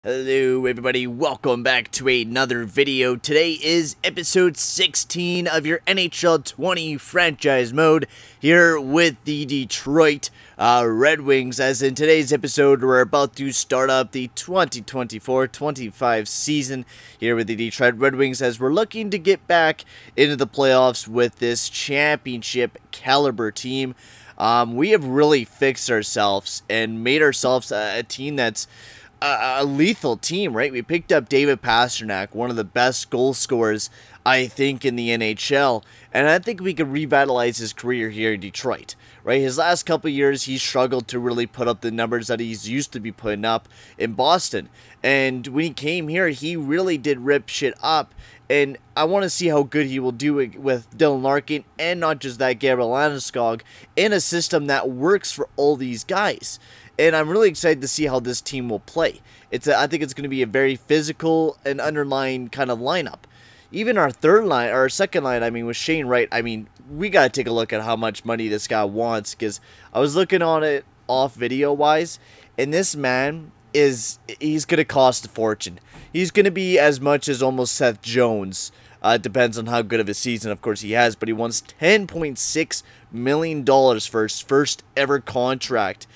Hello everybody, welcome back to another video. Today is episode 16 of your NHL 20 franchise mode here with the Detroit Red Wings. As in today's episode, we're about to start up the 2024-25 season here with the Detroit Red Wings as we're looking to get back into the playoffs with this championship caliber team. We have really fixed ourselves and made ourselves a team that's a lethal team, right? We picked up David Pasternak, one of the best goal scorers, I think, in the NHL, and I think we could revitalize his career here in Detroit, right? His last couple of years, he struggled to really put up the numbers that he's used to be putting up in Boston, and when he came here, he really did rip shit up, and I want to see how good he will do it with Dylan Larkin, and not just that, Gabriel Landeskog, in a system that works for all these guys. And I'm really excited to see how this team will play. I think it's going to be a very physical and underlying kind of lineup. Even our second line, with Shane Wright, we got to take a look at how much money this guy wants. Because I was looking on it off video-wise, and this man he's going to cost a fortune. He's going to be as much as almost Seth Jones. Depends on how good of a season, of course, he has. But he wants $10.6 million for his first ever contract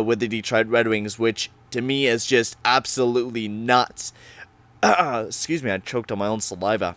with the Detroit Red Wings, which to me is just absolutely nuts. Excuse me, I choked on my own saliva.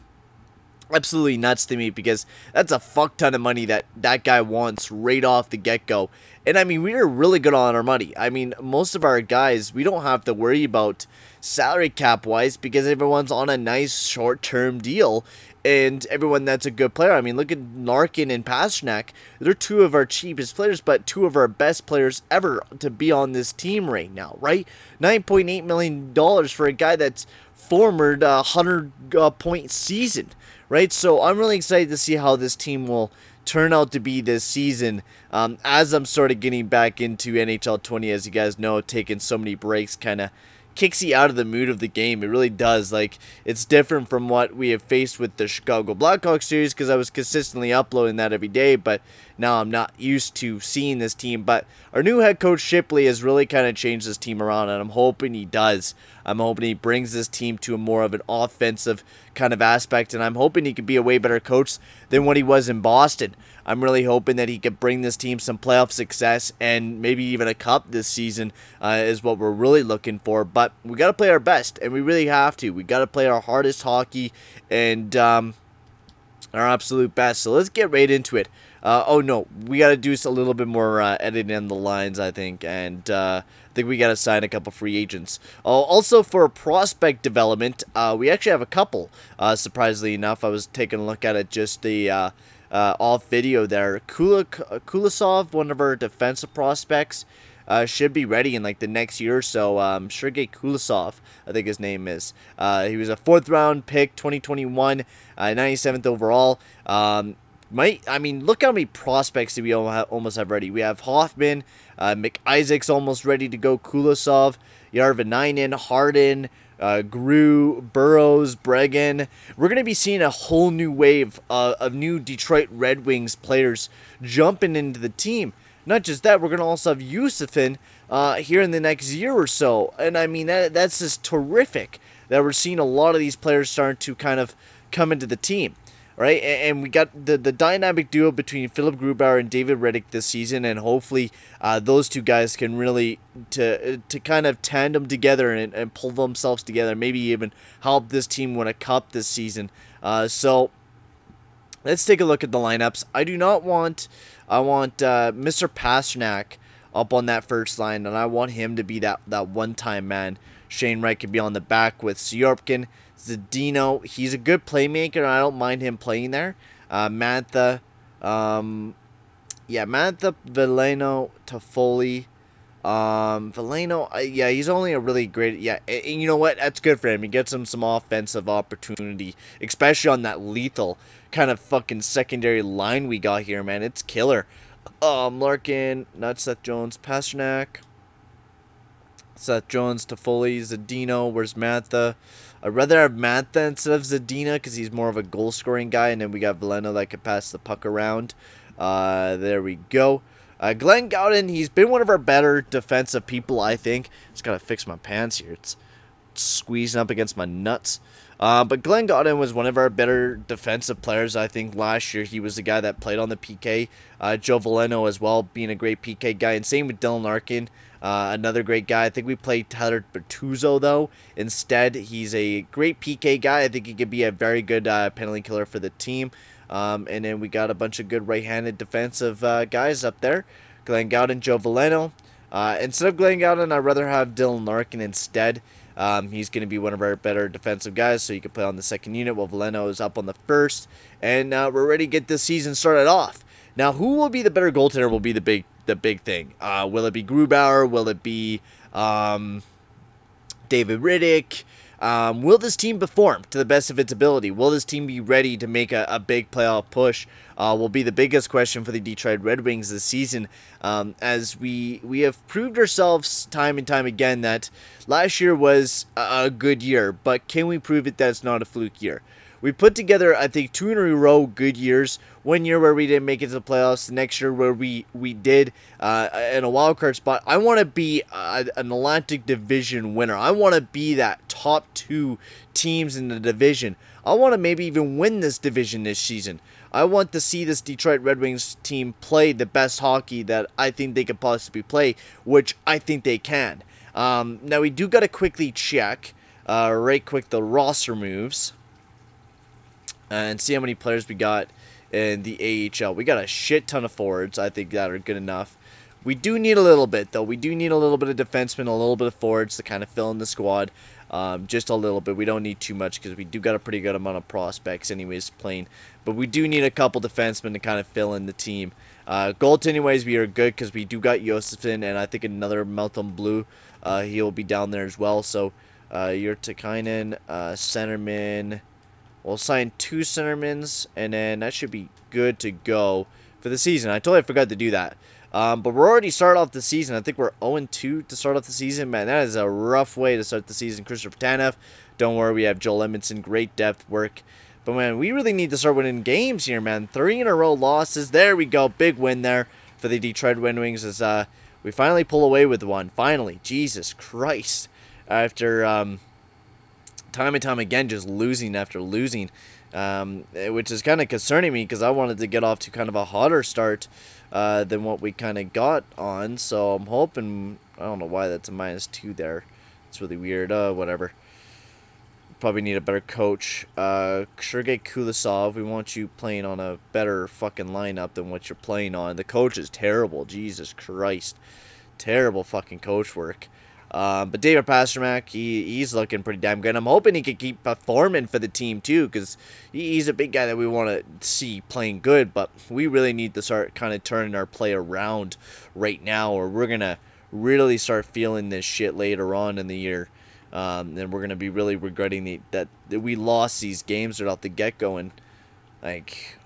Absolutely nuts to me, because that's a fuck ton of money that guy wants right off the get-go. And we are really good on our money. Most of our guys, we don't have to worry about salary cap wise, because everyone's on a nice short-term deal, and everyone that's a good player. Look at Larkin and Pasternak. They're two of our cheapest players, but two of our best players ever to be on this team right now, right? $9.8 million for a guy that's former 100-point season, right? So I'm really excited to see how this team will turn out to be this season, as I'm sort of getting back into NHL 20. As you guys know, taking so many breaks kind of kicks you out of the mood of the game. It really does. It's different from what we have faced with the Chicago Blackhawks series, because I was consistently uploading that every day, but now I'm not used to seeing this team. But our new head coach Shipley has really kind of changed this team around, and I'm hoping he does. I'm hoping he brings this team to a more of an offensive kind of aspect, and I'm hoping he could be a way better coach than what he was in Boston. I'm really hoping that he could bring this team some playoff success and maybe even a cup this season is what we're really looking for. But we got to play our best, and we really have to. We got to play our hardest hockey and our absolute best. So let's get right into it. Oh no, we got to do a little bit more editing on the lines, I think, and I think we got to sign a couple free agents. Also, for prospect development, we actually have a couple. Surprisingly enough, I was taking a look at it just the off video there. Kulisov, one of our defensive prospects, should be ready in the next year or so. Sergei Kulisov, I think his name is. He was a 4th round pick, 2021, 97th overall. Look how many prospects that we almost have ready. We have Hoffman, McIsaac's almost ready to go, Kulisov, Yarvinainen, Harden, Burrows, Bregan. We're going to be seeing a whole new wave of new Detroit Red Wings players jumping into the team. Not just that, we're going to also have Yusufin here in the next year or so. And that's just terrific that we're seeing a lot of these players starting to kind of come into the team. Right, and we got the dynamic duo between Philip Grubauer and David Rittich this season, and hopefully those two guys can really to kind of tandem together and pull themselves together, maybe even help this team win a cup this season. So let's take a look at the lineups. I want Mr. Pasternak up on that first line, and I want him to be that one-time man. Shane Wright could be on the back with Syorkin. Zdeno, he's a good playmaker, and I don't mind him playing there. Mantha, Mantha, Valeno, Toffoli. Valeno, he's only a really great, and you know what? That's good for him. He gets him some offensive opportunity, especially on that lethal kind of fucking secondary line we got here, man. It's killer. Larkin, not Seth Jones, Pasternak. Seth Jones, Toffoli, Zdeno. Where's Mantha? I'd rather have Mantha instead of Zdeno because he's more of a goal-scoring guy. And then we got Valeno that can pass the puck around. There we go. Glenn Gowden, he's been one of our better defensive people, I think. Just got to fix my pants here. It's squeezing up against my nuts. But Glenn Gowden was one of our better defensive players, I think, last year. He was the guy that played on the PK. Joe Valeno as well, being a great PK guy. And same with Dylan Larkin, another great guy. I think we played Tyler Bertuzzo, though. Instead, he's a great PK guy. I think he could be a very good penalty killer for the team. And then we got a bunch of good right-handed defensive guys up there. Glenn Gowden, Joe Valeno. Instead of Glenn Gowden, I'd rather have Dylan Larkin instead. He's going to be one of our better defensive guys, so you can play on the second unit while Valeno is up on the first. And we're ready to get this season started off. Now, who will be the better goaltender will be the big thing. Will it be Grubauer? Will it be David Riddick? Will this team perform to the best of its ability? Will this team be ready to make a big playoff push? Will be the biggest question for the Detroit Red Wings this season, as we have proved ourselves time and time again that last year was a good year, but can we prove it that it's not a fluke year? We put together, I think, 2 in a row good years. 1 year where we didn't make it to the playoffs. The next year where we did in a wild card spot. I want to be an Atlantic Division winner. I want to be that top 2 teams in the division. I want to maybe even win this division this season. I want to see this Detroit Red Wings team play the best hockey that I think they could possibly play, which I think they can. Now, we do got to quickly check right quick the roster moves and see how many players we got in the AHL. We got a shit ton of forwards, I think, that are good enough. We do need a little bit, though. We do need a little bit of defensemen, a little bit of forwards to kind of fill in the squad. Just a little bit. We don't need too much because we do got a pretty good amount of prospects anyways playing. But we do need a couple defensemen to kind of fill in the team. Goaltending ways, we are good because we do got Josefin and I think another Malcolm Blue. He'll be down there as well. So, you're Takainen, centerman. We'll sign 2 centermans, and then that should be good to go for the season. I totally forgot to do that. But we're already started off the season. I think we're 0-2 to start off the season. Man, that is a rough way to start the season. Christopher Tanev, don't worry, we have Joel Edmondson, great depth work. But, man, we really need to start winning games here, man. 3 in a row losses. There we go. Big win there for the Detroit Red Wings as we finally pull away with one. Finally. Jesus Christ. After time and time again just losing after losing, which is kind of concerning me because I wanted to get off to kind of a hotter start than what we kind of got on. So I'm hoping, I don't know why that's a -2 there. It's really weird. Whatever. Probably need a better coach. Sergei Kulisov, we want you playing on a better fucking lineup than what you're playing on. The coach is terrible. Jesus Christ. Terrible fucking coach work. But David Pasternak, he's looking pretty damn good. I'm hoping he can keep performing for the team too, because he's a big guy that we want to see playing good. But we really need to start kind of turning our play around right now, or we're going to really start feeling this shit later on in the year. And we're going to be really regretting that we lost these games without the get-go. And, like,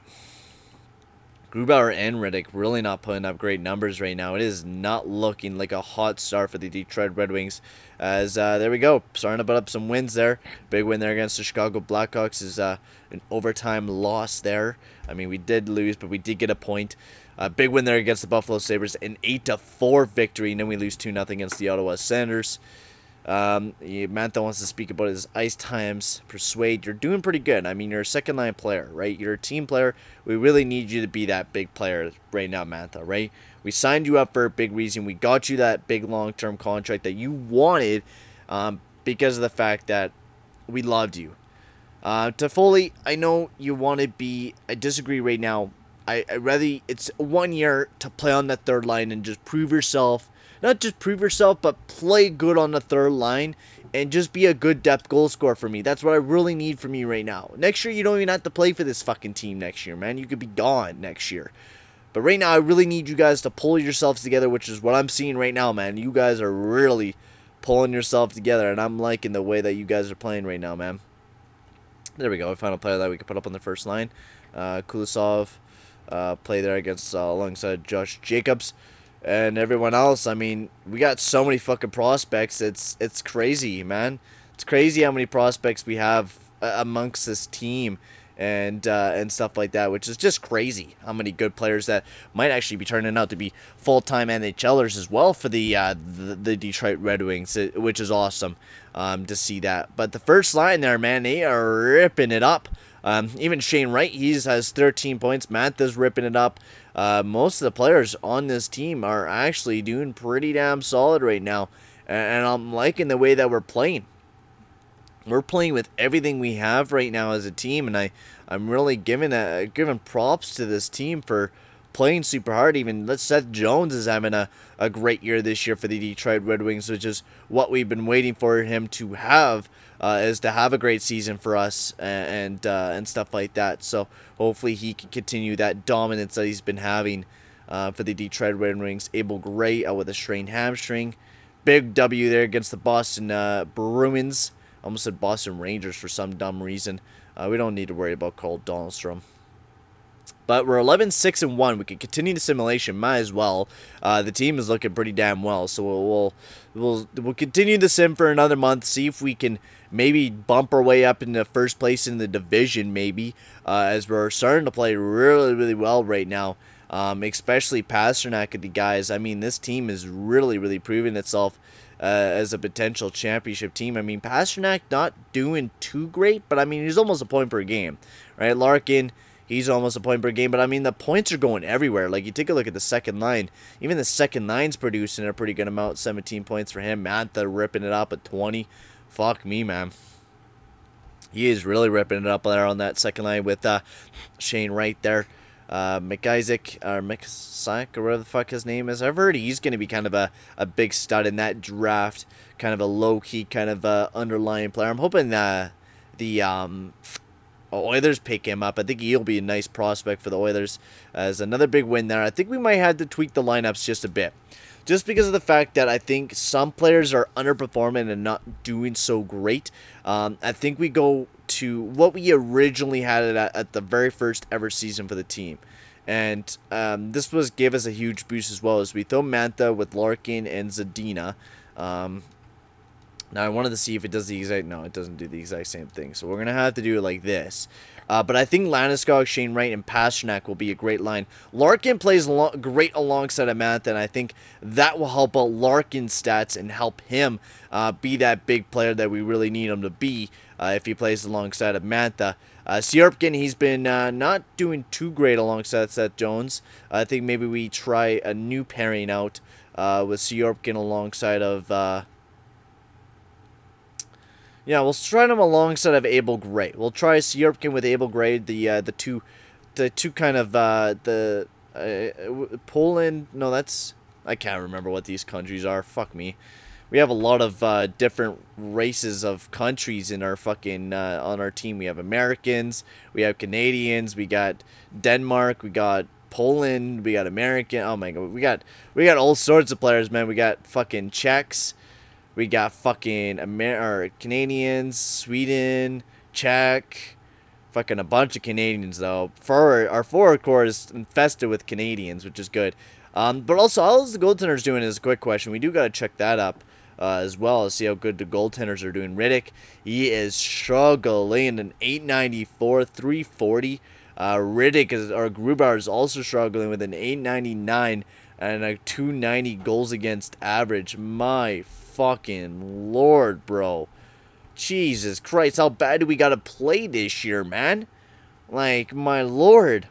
Grubauer and Riddick really not putting up great numbers right now. It is not looking like a hot start for the Detroit Red Wings. As there we go, starting to put up some wins there. Big win there against the Chicago Blackhawks is an overtime loss there. I mean, we did lose, but we did get a point. Big win there against the Buffalo Sabres, an 8-4 victory, and then we lose 2-0 against the Ottawa Senators. Mantha wants to speak about his ice times. Persuade, you're doing pretty good. I mean, you're a second-line player, right? You're a team player. We really need you to be that big player right now, Mantha, right? We signed you up for a big reason. We got you that big long-term contract that you wanted because of the fact that we loved you. Toffoli, I know you want to be... I disagree right now. I rather... It's 1 year to play on that third line and just prove yourself. Not just prove yourself, but play good on the third line and just be a good depth goal scorer for me. That's what I really need from you right now. Next year, you don't even have to play for this fucking team next year, man. You could be gone next year. But right now, I really need you guys to pull yourselves together, which is what I'm seeing right now, man. You guys are really pulling yourself together, and I'm liking the way that you guys are playing right now, man. There we go. A final player that we can put up on the first line. Kulisov play there against alongside Josh Jacobs. And everyone else, I mean, we got so many fucking prospects. It's crazy, man. It's crazy how many prospects we have amongst this team. and stuff like that, which is just crazy. How many good players that might actually be turning out to be full-time NHLers as well for the Detroit Red Wings, which is awesome to see that. But the first line there, man, they are ripping it up. Even Shane Wright, he has 13 points. Mantha's ripping it up. Most of the players on this team are actually doing pretty damn solid right now, and I'm liking the way that we're playing. We're playing with everything we have right now as a team, and I'm really giving props to this team for playing super hard. Even Seth Jones is having a great year this year for the Detroit Red Wings, which is what we've been waiting for him to have, is to have a great season for us and stuff like that. So hopefully he can continue that dominance that he's been having for the Detroit Red Wings. Abel Gray out with a strained hamstring. Big W there against the Boston Bruins. Almost said Boston Rangers for some dumb reason. We don't need to worry about Cole Dahlstrom. But we're 11-6-1. We can continue the simulation. Might as well. The team is looking pretty damn well. So we'll continue the sim for another month. See if we can maybe bump our way up into first place in the division. Maybe as we're starting to play really, really well right now. Especially Pasternak and the guys. I mean, this team is really, really proving itself as a potential championship team. I mean, Pasternak not doing too great, but I mean, he's almost a point per game, right? Larkin, he's almost a point per game, but I mean, the points are going everywhere. Like, you take a look at the second line. Even the second line's producing a pretty good amount, 17 points for him. Mantha ripping it up at 20. Fuck me, man. He is really ripping it up there on that second line with Shane Wright there. McIsaac, or McIsaac, or whatever the fuck his name is. I've heard he's going to be kind of a big stud in that draft. Kind of a low-key kind of underlying player. I'm hoping the Oilers pick him up. I think he'll be a nice prospect for the Oilers as another big win there. I think we might have to tweak the lineups just a bit. Just because of the fact that I think some players are underperforming and not doing so great. I think we go to what we originally had it at the very first ever season for the team. And this gave us a huge boost as well, as we throw Mantha with Larkin and Zadina. Now I wanted to see if it does the exact... No, it doesn't do the exact same thing. So we're going to have to do it like this. But I think Landeskog, Shane Wright, and Pasternak will be a great line. Larkin plays great alongside of Mantha, and I think that will help out Larkin's stats and help him be that big player that we really need him to be if he plays alongside of Mantha. Sierpkin, he's been not doing too great alongside Seth Jones. I think maybe we try a new pairing out with Sierpkin alongside of... yeah, we'll try them alongside of Abel Gray. We'll try Sierpkin with Abel Gray, the two kind of Poland. No, that's, I can't remember what these countries are. Fuck me. We have a lot of different races of countries in our fucking on our team. We have Americans, we have Canadians, we got Denmark, we got Poland, we got American. Oh my god, we got all sorts of players, man. We got fucking Czechs. We got fucking Canadians, Sweden, Czech, fucking a bunch of Canadians, though. Our forward core is infested with Canadians, which is good. But also, how is the goaltenders doing is a quick question. We do got to check that up as well, see how good the goaltenders are doing. Riddick, he is struggling, an 894, 340. Riddick, or Grubauer, is also struggling with an 899 and a 290 goals against average. My fucking lord, bro. Jesus Christ, how bad do we gotta play this year, man? Like, my lord.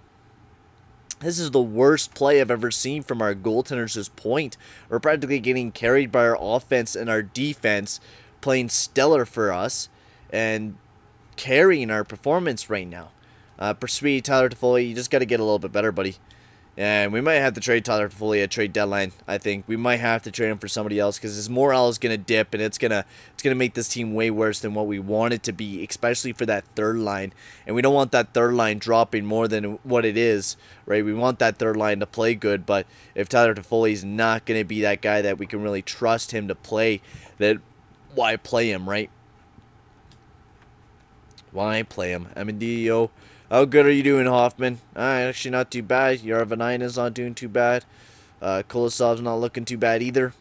This is the worst play I've ever seen from our goaltenders at this point. We're practically getting carried by our offense and our defense, playing stellar for us, and carrying our performance right now. Persuade Tyler Toffoli, you just gotta get a little bit better, buddy. And we might have to trade Tyler Toffoli at trade deadline. I think we might have to trade him for somebody else, because his morale is gonna dip, and it's gonna make this team way worse than what we want it to be, especially for that third line. And we don't want that third line dropping more than what it is, right? We want that third line to play good, but if Tyler Toffoli is not gonna be that guy that we can really trust him to play, then why play him, right? Why play him? Amendio. How good are you doing, Hoffman? Actually not too bad. Yarvanina's not doing too bad. Kolosov's not looking too bad either.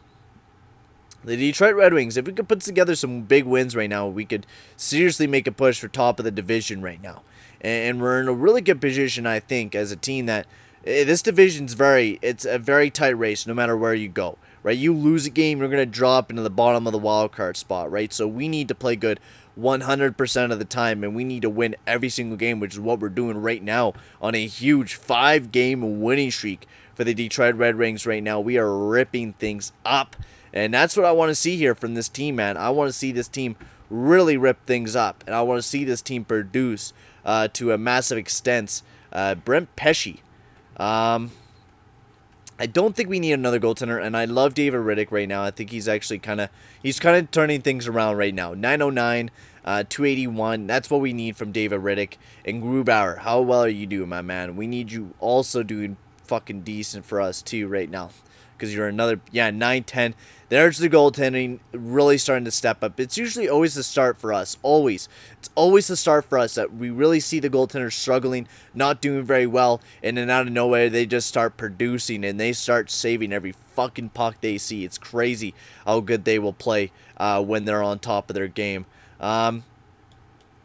The Detroit Red Wings, if we could put together some big wins right now, we could seriously make a push for top of the division right now. and we're in a really good position, I think, as a team that this division's it's a very tight race no matter where you go, right? You lose a game, you're going to drop into the bottom of the wild card spot, right? So we need to play good 100% of the time, and we need to win every single game, which is what we're doing right now on a huge 5-game winning streak for the Detroit Red Wings right now. We are ripping things up, and that's what I want to see here from this team, man. I want to see this team really rip things up, and I want to see this team produce to a massive extent. Brent Pesce. I don't think we need another goaltender, and I love David Rittich right now. I think he's actually kind of turning things around right now. 909, 281. That's what we need from David Rittich. And Grubauer, how well are you doing, my man? We need you also doing fucking decent for us too right now, because you're another 9-10. There's the goaltending really starting to step up. It's usually always the start for us. It's always the start for us that we really see the goaltenders struggling, not doing very well, and then out of nowhere they just start producing and they start saving every fucking puck they see. It's crazy how good they will play when they're on top of their game.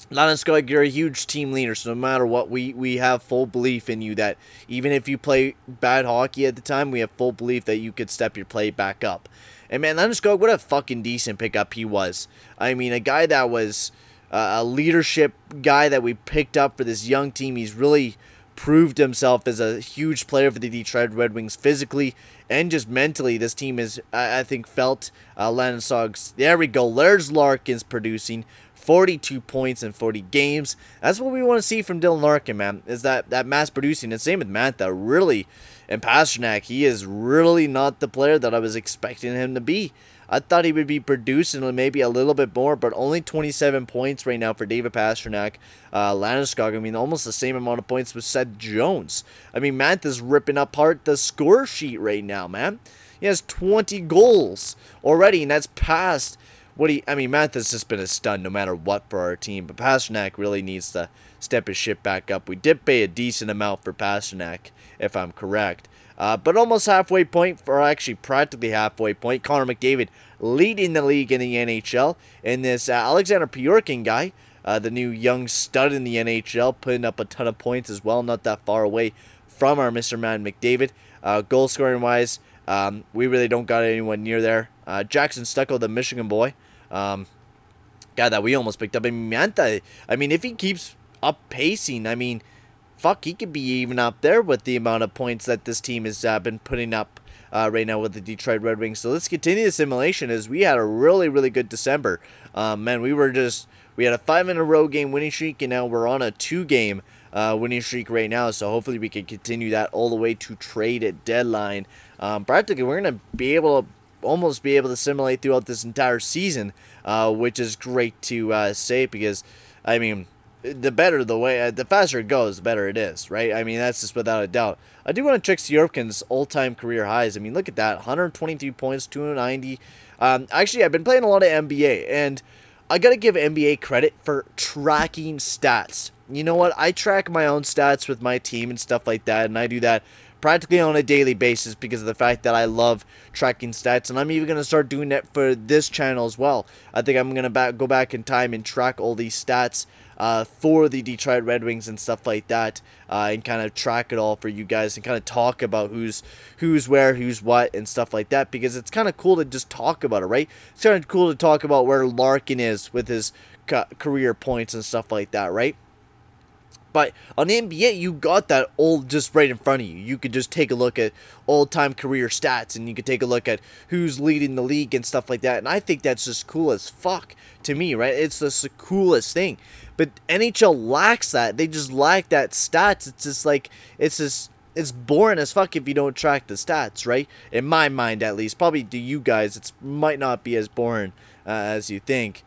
Landeskog, you're a huge team leader, so no matter what, we have full belief in you that even if you play bad hockey at the time, we have full belief that you could step your play back up. And man, Landeskog, what a fucking decent pickup he was. I mean, a guy that was a leadership guy that we picked up for this young team. He's really proved himself as a huge player for the Detroit Red Wings physically and just mentally. This team is, I think, felt Landeskog's. There we go. There's Larkin's producing 42 points in 40 games. That's what we want to see from Dylan Larkin, man, is that mass producing. And same with Mantha, really. And Pasternak, he is really not the player that I was expecting him to be. I thought he would be producing maybe a little bit more, but only 27 points right now for David Pasternak. Landeskog, I mean, almost the same amount of points with Seth Jones. I mean, Mantha's ripping apart the score sheet right now, man. He has 20 goals already, and that's past I mean, Mantha's just been a stun no matter what for our team, but Pasternak really needs to step his shit back up. We did pay a decent amount for Pasternak, if I'm correct. But almost halfway point, or actually practically halfway point. Connor McDavid leading the league in the NHL. And this Alexander Pyorkin guy, the new young stud in the NHL, putting up a ton of points as well. Not that far away from our Mr. Man McDavid. Goal scoring wise, we really don't got anyone near there. Jackson Stucco, the Michigan boy. Guy that we almost picked up. I mean, Mantha, I mean, if he keeps up pacing, I mean, fuck, he could be even up there with the amount of points that this team has been putting up right now with the Detroit Red Wings. So let's continue the simulation, as we had a really, really good December. Man, we had a 5-in-a-row game winning streak, and now we're on a 2-game winning streak right now. So hopefully we can continue that all the way to trade at deadline. Practically, we're going to be able to almost be able to simulate throughout this entire season, which is great to say, because, I mean, the faster it goes, the better it is, right? I mean, that's just without a doubt. I do want to check Syorkin's all-time career highs. I mean, look at that, 123 points, 290. Actually, I've been playing a lot of NBA, and I gotta give NBA credit for tracking stats. You know what? I track my own stats with my team and stuff like that, and I do that practically on a daily basis because of the fact that I love tracking stats, and I'm even going to start doing that for this channel as well. I think I'm going to go back in time and track all these stats for the Detroit Red Wings and stuff like that, and kind of track it all for you guys and kind of talk about who's where, who's what, and stuff like that, because it's kind of cool to just talk about it, right? It's kind of cool to talk about where Larkin is with his career points and stuff like that, right? But on the NBA, you got that all just right in front of you. You could just take a look at all-time career stats, and you could take a look at who's leading the league and stuff like that. And I think that's just cool as fuck to me, right? It's just the coolest thing. But NHL lacks that. They just lack that stats. It's just like, it's boring as fuck if you don't track the stats, right? In my mind, at least. Probably to you guys, it might not be as boring as you think.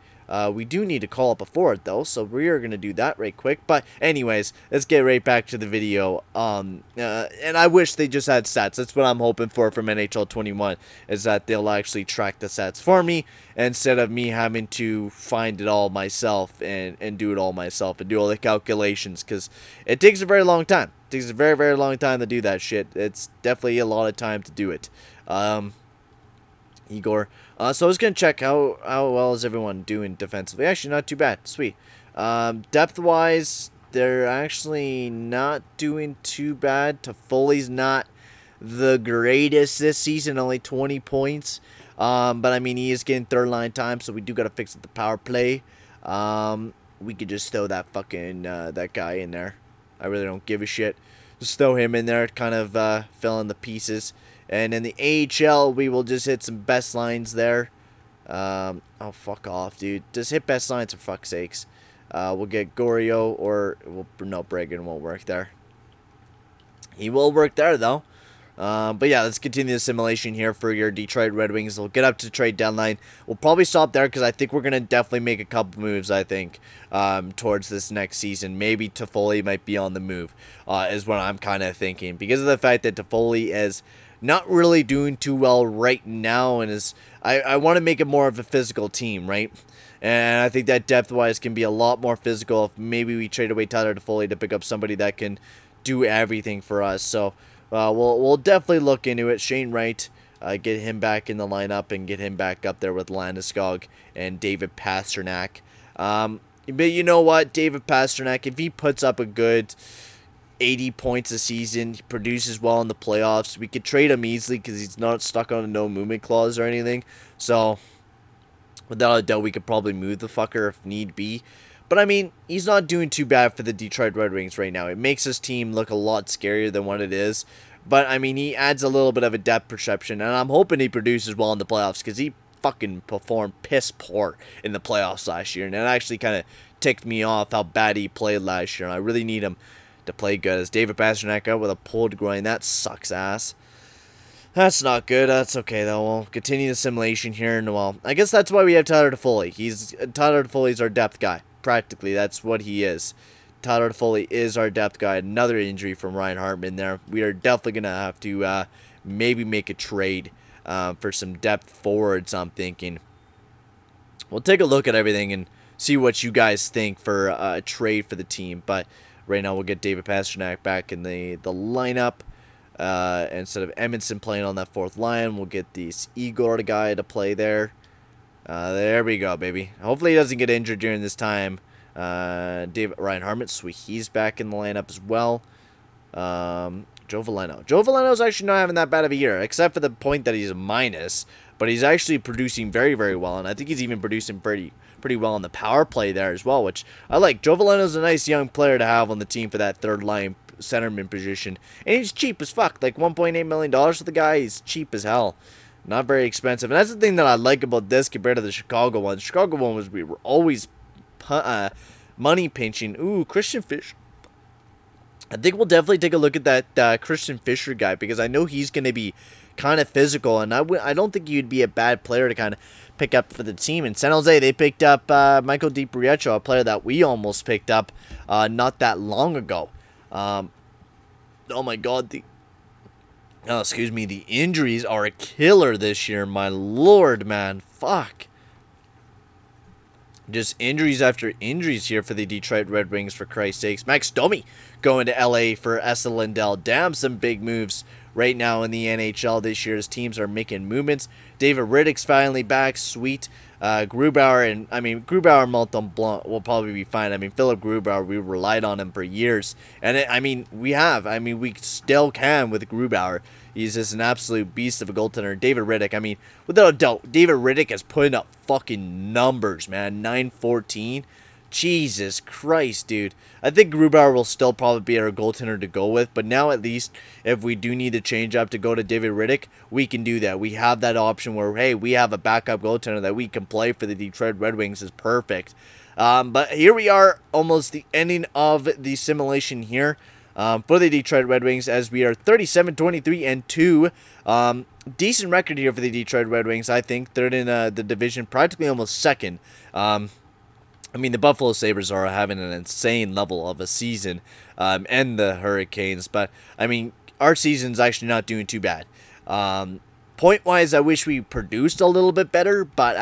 We do need to call up a forward, though, so we are going to do that right quick. But anyways, let's get right back to the video. And I wish they just had stats. That's what I'm hoping for from NHL 21, is that they'll actually track the stats for me instead of me having to find it all myself and do it all myself and do all the calculations, because it takes a very long time. It takes a very, very long time to do that shit. It's definitely a lot of time to do it. Igor. So I was going to check how well is everyone doing defensively. Actually, not too bad. Sweet. Depth-wise, they're actually not doing too bad. Toffoli's not the greatest this season, only 20 points. But I mean, he is getting third line time, so we do got to fix up the power play. We could just throw that fucking, that guy in there. I really don't give a shit. Just throw him in there, kind of, fill in the pieces. And in the AHL, we will just hit some best lines there. Oh, fuck off, dude. Just hit best lines for fuck's sakes. We'll get Gorio, or, no, Bregan won't work there. He will work there, though. But yeah, let's continue the simulation here for your Detroit Red Wings. We'll get up to trade deadline. We'll probably stop there because I think we're going to definitely make a couple moves, I think, towards this next season. Maybe Toffoli might be on the move, is what I'm kind of thinking. Because of the fact that Toffoli is not really doing too well right now, and is I want to make it more of a physical team, right? And I think that depth-wise can be a lot more physical if maybe we trade away Tyler Toffoli to pick up somebody that can do everything for us. So we'll definitely look into it. Shane Wright, get him back in the lineup and get him back up there with Landeskog and David Pasternak. But you know what? David Pasternak, if he puts up a good 80 points a season, he produces well in the playoffs, we could trade him easily because he's not stuck on a no movement clause or anything. So without a doubt, we could probably move the fucker if need be. But I mean, he's not doing too bad for the Detroit Red Wings right now. It makes his team look a lot scarier than what it is. But I mean, he adds a little bit of a depth perception, and I'm hoping he produces well in the playoffs because he fucking performed piss poor in the playoffs last year, and it actually kind of ticked me off how bad he played last year. And I really need him to play good. As David Pasternak out with a pulled groin, that sucks ass. That's not good. That's okay, though. We'll continue the simulation here. And, well, I guess that's why we have Tyler Toffoli. Tyler Toffoli's our depth guy. Practically, that's what he is. Tyler Toffoli is our depth guy. Another injury from Ryan Hartman there. We are definitely going to have to maybe make a trade for some depth forwards, I'm thinking. We'll take a look at everything and see what you guys think for a trade for the team. But right now, we'll get David Pasternak back in the lineup. Instead of Edmondson playing on that fourth line, we'll get this Igor guy to play there. There we go, baby. Hopefully he doesn't get injured during this time. Ryan Hartman, sweet. He's back in the lineup as well. Joe Valeno. Joe Valeno's actually not having that bad of a year, except for the point that he's a minus. But he's actually producing very, very well, and I think he's even producing pretty well on the power play there as well, which I like. Joe Valeno's a nice young player to have on the team for that third line centerman position. And he's cheap as fuck. Like $1.8 million for the guy. He's cheap as hell. Not very expensive. And that's the thing that I like about this compared to the Chicago one. The Chicago one was we were always money pinching. Ooh, Christian Fischer. I think we'll definitely take a look at that Christian Fischer guy because I know he's going to be kind of physical. And I don't think he'd be a bad player to kind of pick up for the team. In San Jose, they picked up Michael DiPietro, a player that we almost picked up not that long ago. Oh my god, the injuries are a killer this year, my lord, man. Fuck. Just injuries after injuries here for the Detroit Red Wings, for Christ's sakes. Max Domi going to LA for Esa Lindell. Damn, some big moves right now in the NHL this year as teams are making movements. David Riddick's finally back, sweet. Grubauer and Mantha NMC will probably be fine. I mean, Philip Grubauer, we relied on him for years, and we still can with Grubauer. He's just an absolute beast of a goaltender. David Riddick, without a doubt, David Riddick has put up fucking numbers, man. 914. Jesus Christ, dude. I think Grubauer will still probably be our goaltender to go with, but now at least if we do need to change up to go to David Riddick, we can do that. We have that option where, hey, we have a backup goaltender that we can play for the Detroit Red Wings is perfect. But here we are, almost the ending of the simulation here for the Detroit Red Wings, as we are 37-23-2. Decent record here for the Detroit Red Wings, I think. Third in the division, practically almost second. The Buffalo Sabres are having an insane level of a season, and the Hurricanes. But, our season's actually not doing too bad. Point-wise, I wish we produced a little bit better, but,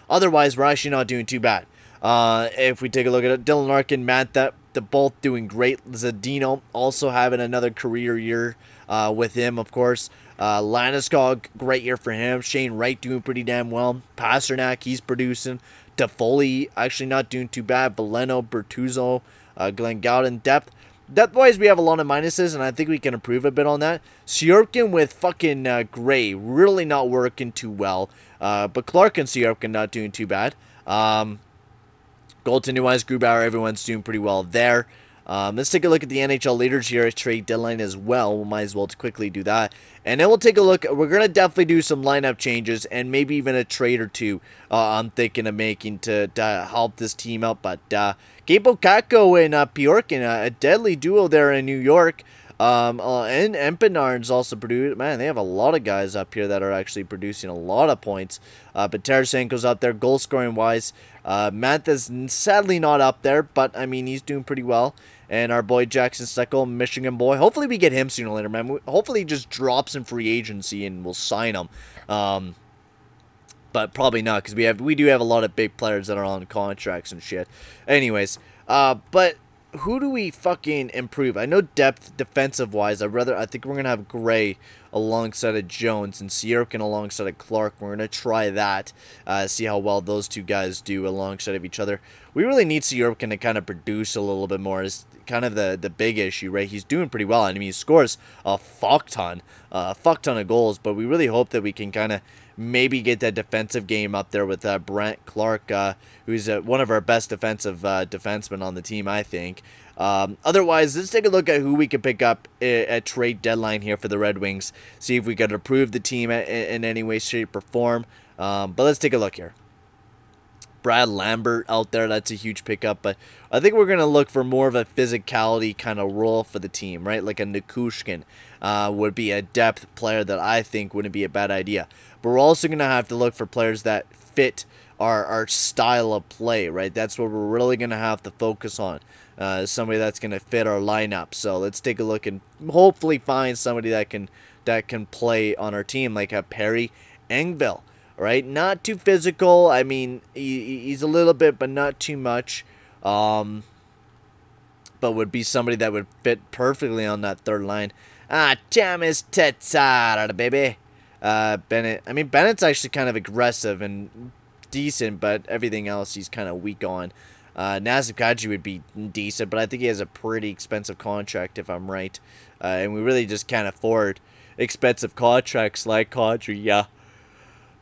otherwise, we're actually not doing too bad. If we take a look at it, Dylan Larkin, Mantha, they're both doing great. Zadino also having another career year with him, of course. Landeskog, great year for him. Shane Wright doing pretty damn well. Pasternak, he's producing. Toffoli actually not doing too bad. Valeno, Bertuzzo, Glenn Gowden, depth-wise, we have a lot of minuses, and I think we can improve a bit on that. Sierpkin with fucking Gray, really not working too well. But Clark and Sierpkin not doing too bad. Goaltending-wise, Grubauer, everyone's doing pretty well there. Let's take a look at the NHL leaders here at trade deadline as well. We might as well quickly do that. And then we'll take a look. We're going to definitely do some lineup changes and maybe even a trade or two I'm thinking of making to help this team out. But Gabe Okako and Bjorken, a deadly duo there in New York. And Empenar's also produced. Man, they have a lot of guys up here that are actually producing a lot of points. But Tarasenko's up there goal scoring wise. Mantha's sadly not up there, but I mean, he's doing pretty well. And our boy Jackson Steckel, Michigan boy. Hopefully we get him sooner or later, man. Hopefully he just drops in free agency and we'll sign him. But probably not, because we do have a lot of big players that are on contracts and shit. Anyways, but who do we fucking improve? I know depth, defensive-wise, I think we're going to have Gray alongside of Jones and Sierpkin alongside of Clark. We're going to try that, see how well those two guys do alongside of each other. We really need Sierpkin to kind of produce a little bit more. Is kind of the big issue, right? He's doing pretty well. I mean, he scores a fuck ton of goals, but we really hope that we can kind of maybe get that defensive game up there with Brent Clark, who's one of our best defensive defensemen on the team, I think. Otherwise, let's take a look at who we can pick up at trade deadline here for the Red Wings. See if we can improve the team in any way, shape, or form. But let's take a look here. Brad Lambert out there, that's a huge pickup, but I think we're going to look for more of a physicality kind of role for the team, right? Like a Nikushkin would be a depth player that I think wouldn't be a bad idea. But we're also going to have to look for players that fit our style of play, right? That's what we're really going to have to focus on. Somebody that's going to fit our lineup. So let's take a look and hopefully find somebody that can play on our team, like a Perry Engvall. Right, not too physical. I mean, he's a little bit, but not too much. But would be somebody that would fit perfectly on that third line. Jamis Tetsara, baby. Bennett. I mean, Bennett's actually kind of aggressive and decent, but everything else he's kind of weak on. Nazem Kadri would be decent, but I think he has a pretty expensive contract, if I'm right. And we really just can't afford expensive contracts like Kadri. Yeah.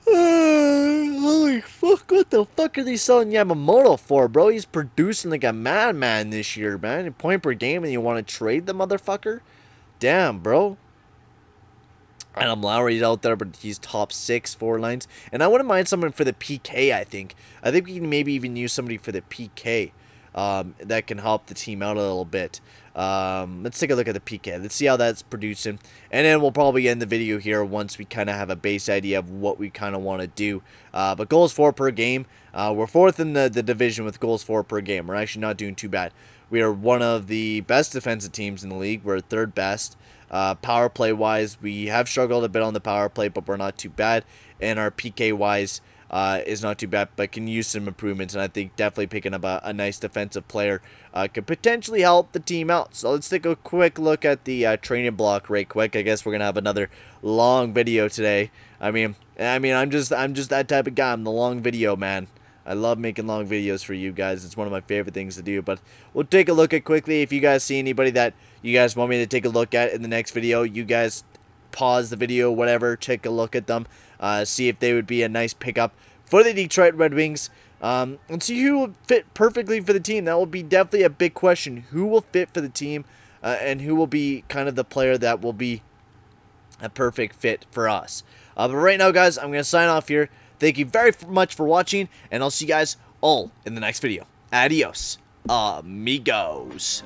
Holy fuck, what the fuck are they selling Yamamoto for, bro? He's producing like a madman this year, man. A point per game and you want to trade the motherfucker? Damn, bro. Adam Lowry's out there, but he's top 6 forward lines. And I wouldn't mind someone for the PK, I think. I think we can maybe even use somebody for the PK that can help the team out a little bit. Let's take a look at the PK. Let's see how that's producing. And then we'll probably end the video here once we kind of have a base idea of what we kind of want to do. But goals for per game. We're 4th in the division with goals for per game. We're actually not doing too bad. We are one of the best defensive teams in the league. We're 3rd best. Power play wise, we have struggled a bit on the power play, but we're not too bad. And our PK wise is not too bad, but can use some improvements. And I think definitely picking up a nice defensive player could potentially help the team out. So let's take a quick look at the training block right quick. I guess we're gonna have another long video today. I mean, I'm just that type of guy. I'm the long video man. I love making long videos for you guys. It's one of my favorite things to do. But we'll take a look at quickly. If you guys see anybody that you guys want me to take a look at in the next video, you guys pause the video, whatever, take a look at them, see if they would be a nice pickup for the Detroit Red Wings, and see who will fit perfectly for the team. That will be definitely a big question. Who will fit for the team, and who will be kind of the player that will be a perfect fit for us. But right now, guys, I'm going to sign off here. Thank you very much for watching, and I'll see you guys all in the next video. Adios, amigos.